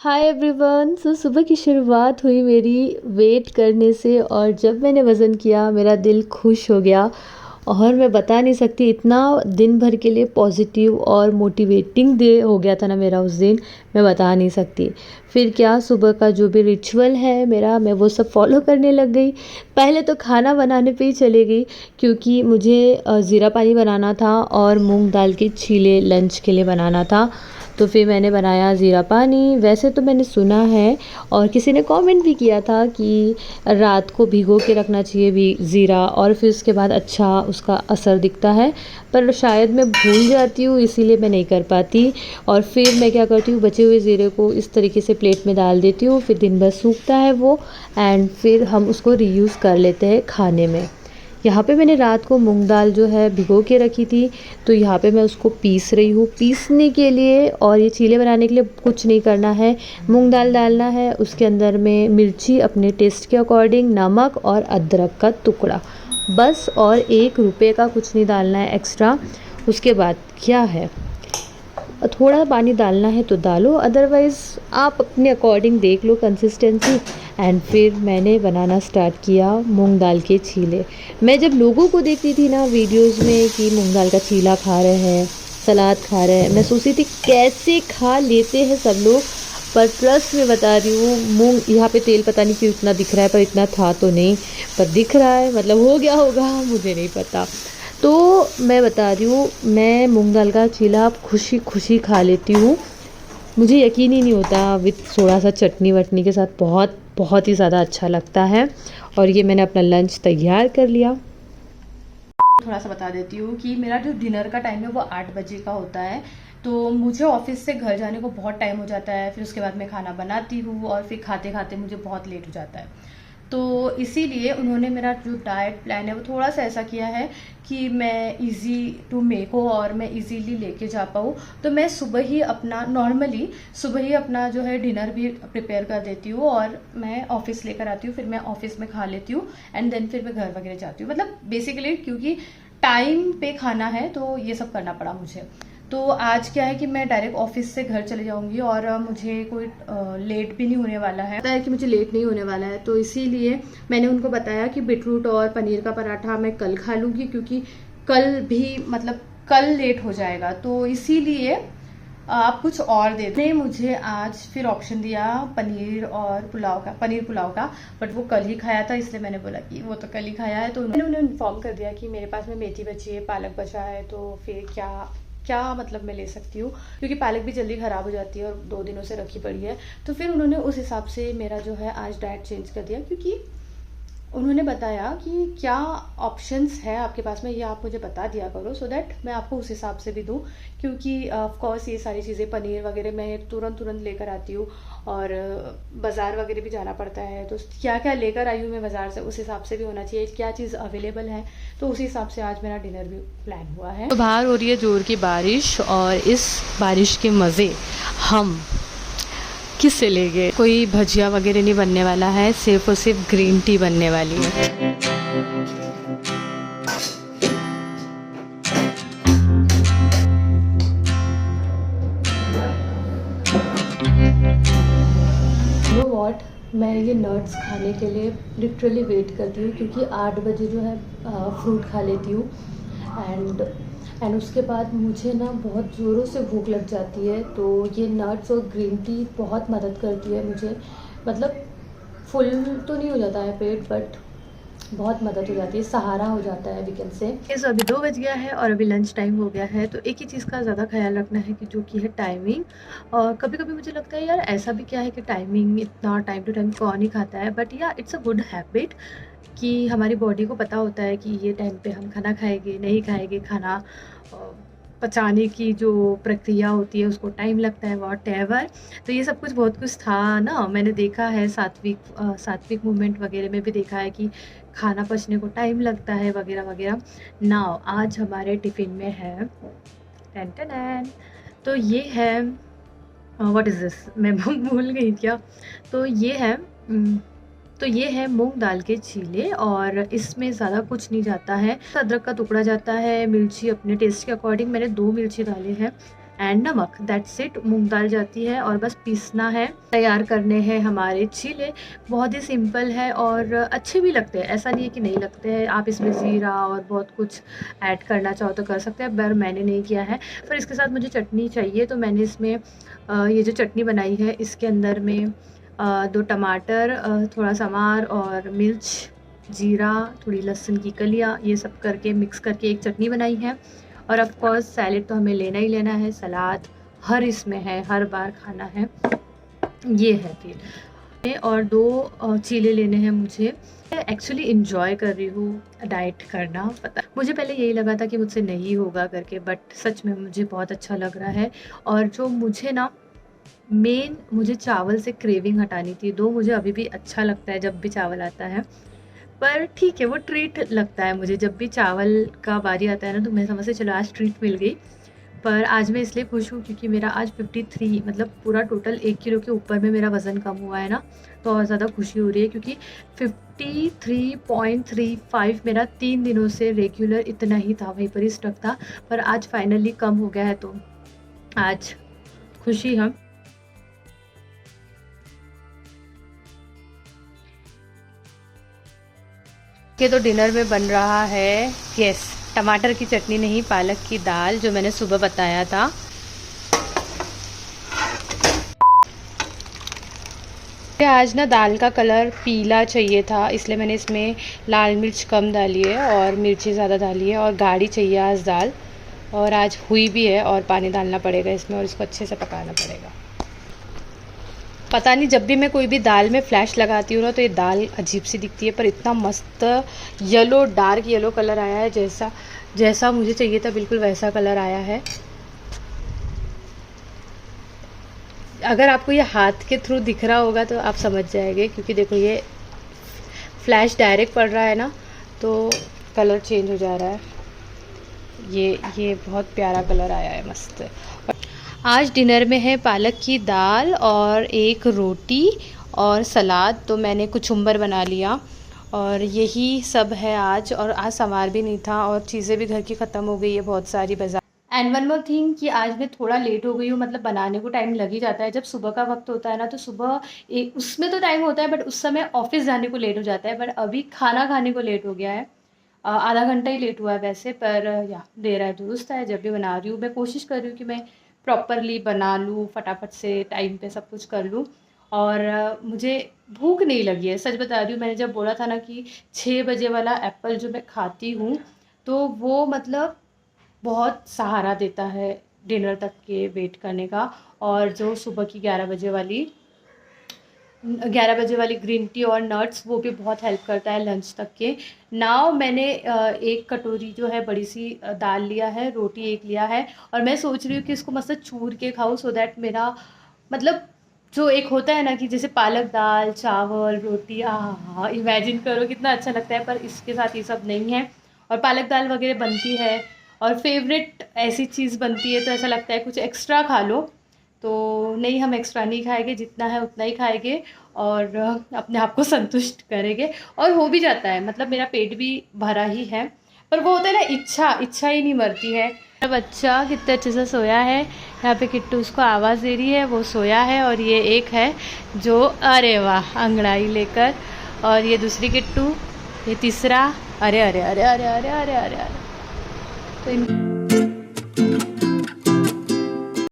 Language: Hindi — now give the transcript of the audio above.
Hi everyone. सुबह की शुरुआत हुई मेरी वेट करने से, और जब मैंने वज़न किया मेरा दिल खुश हो गया। और मैं बता नहीं सकती, इतना दिन भर के लिए पॉजिटिव और मोटिवेटिंग डे हो गया था ना मेरा उस दिन, मैं बता नहीं सकती। फिर क्या, सुबह का जो भी रिचुअल है मेरा, मैं वो सब फॉलो करने लग गई। पहले तो खाना बनाने पे ही चली गई, क्योंकि मुझे ज़ीरा पानी बनाना था और मूंग दाल के चीले लंच के लिए बनाना था। तो फिर मैंने बनाया ज़ीरा पानी। वैसे तो मैंने सुना है और किसी ने कमेंट भी किया था कि रात को भिगो के रखना चाहिए भी ज़ीरा, और फिर उसके बाद अच्छा उसका असर दिखता है। पर शायद मैं भूल जाती हूँ, इसीलिए मैं नहीं कर पाती। और फिर मैं क्या करती हूँ, बचे हुए ज़ीरे को इस तरीके से प्लेट में डाल देती हूँ, फिर दिन भर सूखता है वो, एंड फिर हम उसको रीयूज़ कर लेते हैं खाने में। यहाँ पे मैंने रात को मूंग दाल जो है भिगो के रखी थी, तो यहाँ पे मैं उसको पीस रही हूँ। पीसने के लिए और ये चीले बनाने के लिए कुछ नहीं करना है, मूंग दाल डालना है, उसके अंदर में मिर्ची अपने टेस्ट के अकॉर्डिंग, नमक और अदरक का टुकड़ा, बस। और 1 रुपये का कुछ नहीं डालना है एक्स्ट्रा। उसके बाद क्या है, थोड़ा पानी डालना है तो डालो, अदरवाइज़ आप अपने अकॉर्डिंग देख लो कंसिस्टेंसी। एंड फिर मैंने बनाना स्टार्ट किया मूंग दाल के चीले। मैं जब लोगों को देखती थी ना वीडियोस में कि मूंग दाल का चीला खा रहे हैं, सलाद खा रहे हैं, मैं सोचती थी कैसे खा लेते हैं सब लोग। पर ट्रस्ट में बता रही हूँ, मूंग यहाँ पे तेल पता नहीं क्यों इतना दिख रहा है, पर इतना था तो नहीं, पर दिख रहा है, मतलब हो गया होगा, मुझे नहीं पता। तो मैं बता रही हूँ, मैं मूंग दाल का चीला खुशी खुशी खा लेती हूँ। मुझे यकीन ही नहीं होता, विथ थोड़ा सा चटनी वटनी के साथ बहुत बहुत ही ज़्यादा अच्छा लगता है। और ये मैंने अपना लंच तैयार कर लिया। थोड़ा सा बता देती हूँ कि मेरा जो डिनर का टाइम है वो 8 बजे का होता है। तो मुझे ऑफिस से घर जाने को बहुत टाइम हो जाता है, फिर उसके बाद मैं खाना बनाती हूँ और फिर खाते खाते मुझे बहुत लेट हो जाता है। तो इसीलिए उन्होंने मेरा जो डाइट प्लान है वो थोड़ा सा ऐसा किया है कि मैं इजी टू मेक हो और मैं इजीली लेके जा पाऊँ। तो मैं सुबह ही अपना नॉर्मली सुबह ही अपना जो है डिनर भी प्रिपेयर कर देती हूँ और मैं ऑफिस लेकर आती हूँ, फिर मैं ऑफिस में खा लेती हूँ एंड देन फिर मैं घर वगैरह जाती हूँ। मतलब बेसिकली क्योंकि टाइम पे खाना है तो ये सब करना पड़ा मुझे। तो आज क्या है कि मैं डायरेक्ट ऑफिस से घर चले जाऊंगी और मुझे कोई लेट भी नहीं होने वाला है, पता है कि मुझे लेट नहीं होने वाला है। तो इसीलिए मैंने उनको बताया कि बीटरूट और पनीर का पराठा मैं कल खा लूँगी, क्योंकि कल भी मतलब कल लेट हो जाएगा, तो इसीलिए आप कुछ और दे दें। मुझे आज फिर ऑप्शन दिया पनीर और पुलाव का, पनीर पुलाव का, बट वो कल ही खाया था, इसलिए मैंने बोला कि वो तो कल ही खाया है। तो मैंने उन्हें इन्फॉर्म कर दिया कि मेरे पास में मेथी बची है, पालक बचा है, तो फिर क्या क्या मतलब मैं ले सकती हूँ, क्योंकि पालक भी जल्दी ख़राब हो जाती है और 2 दिनों से रखी पड़ी है। तो फिर उन्होंने उस हिसाब से मेरा जो है आज डाइट चेंज कर दिया, क्योंकि उन्होंने बताया कि क्या ऑप्शंस है आपके पास में, ये आप मुझे बता दिया करो, सो दैट मैं आपको उस हिसाब से भी दूँ। क्योंकि ऑफ कोर्स ये सारी चीज़ें पनीर वगैरह मैं तुरंत तुरंत लेकर आती हूँ और बाज़ार वगैरह भी जाना पड़ता है, तो क्या क्या लेकर आई हूँ मैं बाज़ार से उस हिसाब से भी होना चाहिए, क्या चीज़ अवेलेबल है, तो उसी हिसाब से आज मेरा डिनर भी प्लान हुआ है। तो बाहर हो रही है जोर की बारिश, और इस बारिश के मज़े हम किससे लेंगे। कोई भजिया वगैरह नहीं बनने वाला है, सिर्फ और सिर्फ ग्रीन टी बनने वाली है। नो वॉट, मैं ये नट्स खाने के लिए लिटरली वेट करती हूँ, क्योंकि 8 बजे जो है फ्रूट खा लेती हूँ। एंड उसके बाद मुझे ना बहुत ज़ोरों से भूख लग जाती है, तो ये नट्स और ग्रीन टी बहुत मदद करती है मुझे। मतलब फुल तो नहीं हो जाता है पेट, बट बहुत मदद हो जाती है, सहारा हो जाता है वी कैन से। इस अभी 2 बज गया है और अभी लंच टाइम हो गया है, तो एक ही चीज़ का ज़्यादा ख्याल रखना है कि जो कि है टाइमिंग। और कभी कभी मुझे लगता है यार ऐसा भी क्या है कि टाइमिंग इतना टाइम टू टाइम कौन ही खाता है, बट या इट्स अ गुड हैबिट कि हमारी बॉडी को पता होता है कि ये टाइम पे हम खाना खाएंगे नहीं खाएंगे, खाना पचाने की जो प्रक्रिया होती है उसको टाइम लगता है, वॉट एवर। तो ये सब कुछ बहुत कुछ था ना, मैंने देखा है सात्विक मूवमेंट वगैरह में भी देखा है कि खाना पचने को टाइम लगता है वगैरह वगैरह। नाउ आज हमारे टिफ़िन में है टेन टेन, तो ये है व्हाट इज़ दिस, मैं भूल गई क्या। तो ये है तो ये है मूंग दाल के चीले, और इसमें ज़्यादा कुछ नहीं जाता है। अदरक का टुकड़ा जाता है, मिर्ची अपने टेस्ट के अकॉर्डिंग, मैंने 2 मिर्ची डाले हैं, एंड नमक, दैट्स इट। मूंग दाल जाती है और बस पीसना है। तैयार करने हैं हमारे चीले। बहुत ही सिंपल है और अच्छे भी लगते हैं, ऐसा नहीं है कि नहीं लगते हैं। आप इसमें ज़ीरा और बहुत कुछ ऐड करना चाहो तो कर सकते हैं, पर मैंने नहीं किया है। फिर इसके साथ मुझे चटनी चाहिए, तो मैंने इसमें ये जो चटनी बनाई है इसके अंदर में 2 टमाटर, थोड़ा समार और मिर्च, जीरा, थोड़ी लहसुन की कलियाँ, ये सब करके मिक्स करके एक चटनी बनाई है। और ऑफ कोर्स सैलेड तो हमें लेना ही लेना है, सलाद हर इसमें है, हर बार खाना है। ये है फिर। और 2 चीले लेने हैं मुझे। एक्चुअली इंजॉय कर रही हूँ डाइट करना, पता मुझे पहले यही लगा था कि मुझसे नहीं होगा करके, बट सच में मुझे बहुत अच्छा लग रहा है। और जो मुझे ना मुझे चावल से क्रेविंग हटानी थी, दो मुझे अभी भी अच्छा लगता है जब भी चावल आता है, पर ठीक है वो ट्रीट लगता है मुझे। जब भी चावल का बारी आता है ना तो मैं समझ से चलो आज ट्रीट मिल गई। पर आज मैं इसलिए खुश हूँ क्योंकि मेरा आज 53 मतलब पूरा टोटल 1 किलो के ऊपर में मेरा वज़न कम हुआ है ना, तो और ज़्यादा खुशी हो रही है क्योंकि 53.35 मेरा 3 दिनों से रेगुलर इतना ही था, वहीं पर ही स्टक था। पर आज फाइनली कम हो गया है, तो आज खुशी हम। के तो डिनर में बन रहा है टमाटर की चटनी नहीं, पालक की दाल, जो मैंने सुबह बताया था। आज ना दाल का कलर पीला चाहिए था, इसलिए मैंने इसमें लाल मिर्च कम डाली है और मिर्ची ज़्यादा डाली है, और गाढ़ी चाहिए आज दाल। और आज हुई भी है, और पानी डालना पड़ेगा इसमें और इसको अच्छे से पकाना पड़ेगा। पता नहीं, जब भी मैं कोई भी दाल में फ्लैश लगाती हूँ ना तो ये दाल अजीब सी दिखती है, पर इतना मस्त येलो, डार्क येलो कलर आया है, जैसा मुझे चाहिए था बिल्कुल वैसा कलर आया है। अगर आपको ये हाथ के थ्रू दिख रहा होगा तो आप समझ जाएंगे, क्योंकि देखो ये फ्लैश डायरेक्ट पड़ रहा है ना, तो कलर चेंज हो जा रहा है। ये बहुत प्यारा कलर आया है, मस्त। आज डिनर में है पालक की दाल और एक रोटी और सलाद, तो मैंने कुचुम्बर बना लिया और यही सब है आज। और आज संवार भी नहीं था और चीज़ें भी घर की ख़त्म हो गई है बहुत सारी बाजार। एंड वन मोर थिंग कि आज मैं थोड़ा लेट हो गई हूँ, मतलब बनाने को टाइम लग ही जाता है। जब सुबह का वक्त होता है ना तो सुबह एक उसमें तो टाइम होता है, बट उस समय ऑफिस जाने को लेट हो जाता है। बट अभी खाना खाने को लेट हो गया है, आधा घंटा ही लेट हुआ है वैसे, पर या देर है दुरुस्त है। जब भी बना रही हूँ मैं कोशिश कर रही हूँ कि मैं प्रॉपरली बना लूँ, फटाफट से टाइम पे सब कुछ कर लूँ। और मुझे भूख नहीं लगी है, सच बता रही हूँ। मैंने जब बोला था ना कि 6 बजे वाला एप्पल जो मैं खाती हूँ, तो वो मतलब बहुत सहारा देता है डिनर तक के वेट करने का। और जो सुबह की 11 बजे वाली ग्रीन टी और नट्स, वो भी बहुत हेल्प करता है लंच तक के। नाउ मैंने एक कटोरी जो है बड़ी सी दाल लिया है, रोटी एक लिया है, और मैं सोच रही हूँ कि इसको मस्त चूर के खाऊँ, सो दैट मेरा मतलब जो एक होता है ना कि जैसे पालक दाल, चावल, रोटी, हाँ, इमेजिन करो कितना अच्छा लगता है। पर इसके साथ ये सब नहीं है, और पालक दाल वगैरह बनती है और फेवरेट ऐसी चीज़ बनती है, तो ऐसा लगता है कुछ एक्स्ट्रा खा लो। तो नहीं, हम एक्स्ट्रा नहीं खाएंगे, जितना है उतना ही खाएंगे और अपने आप को संतुष्ट करेंगे। और हो भी जाता है, मतलब मेरा पेट भी भरा ही है। पर वो होता है ना, इच्छा ही नहीं मरती है। मेरा बच्चा कितने अच्छे से सोया है, यहाँ पे किट्टू उसको आवाज़ दे रही है, वो सोया है। और ये एक है जो, अरे वाह, अंगड़ाई लेकर, और ये दूसरी किट्टू, ये तीसरा, अरे अरे अरे अरे अरे अरे अरे अरे, तो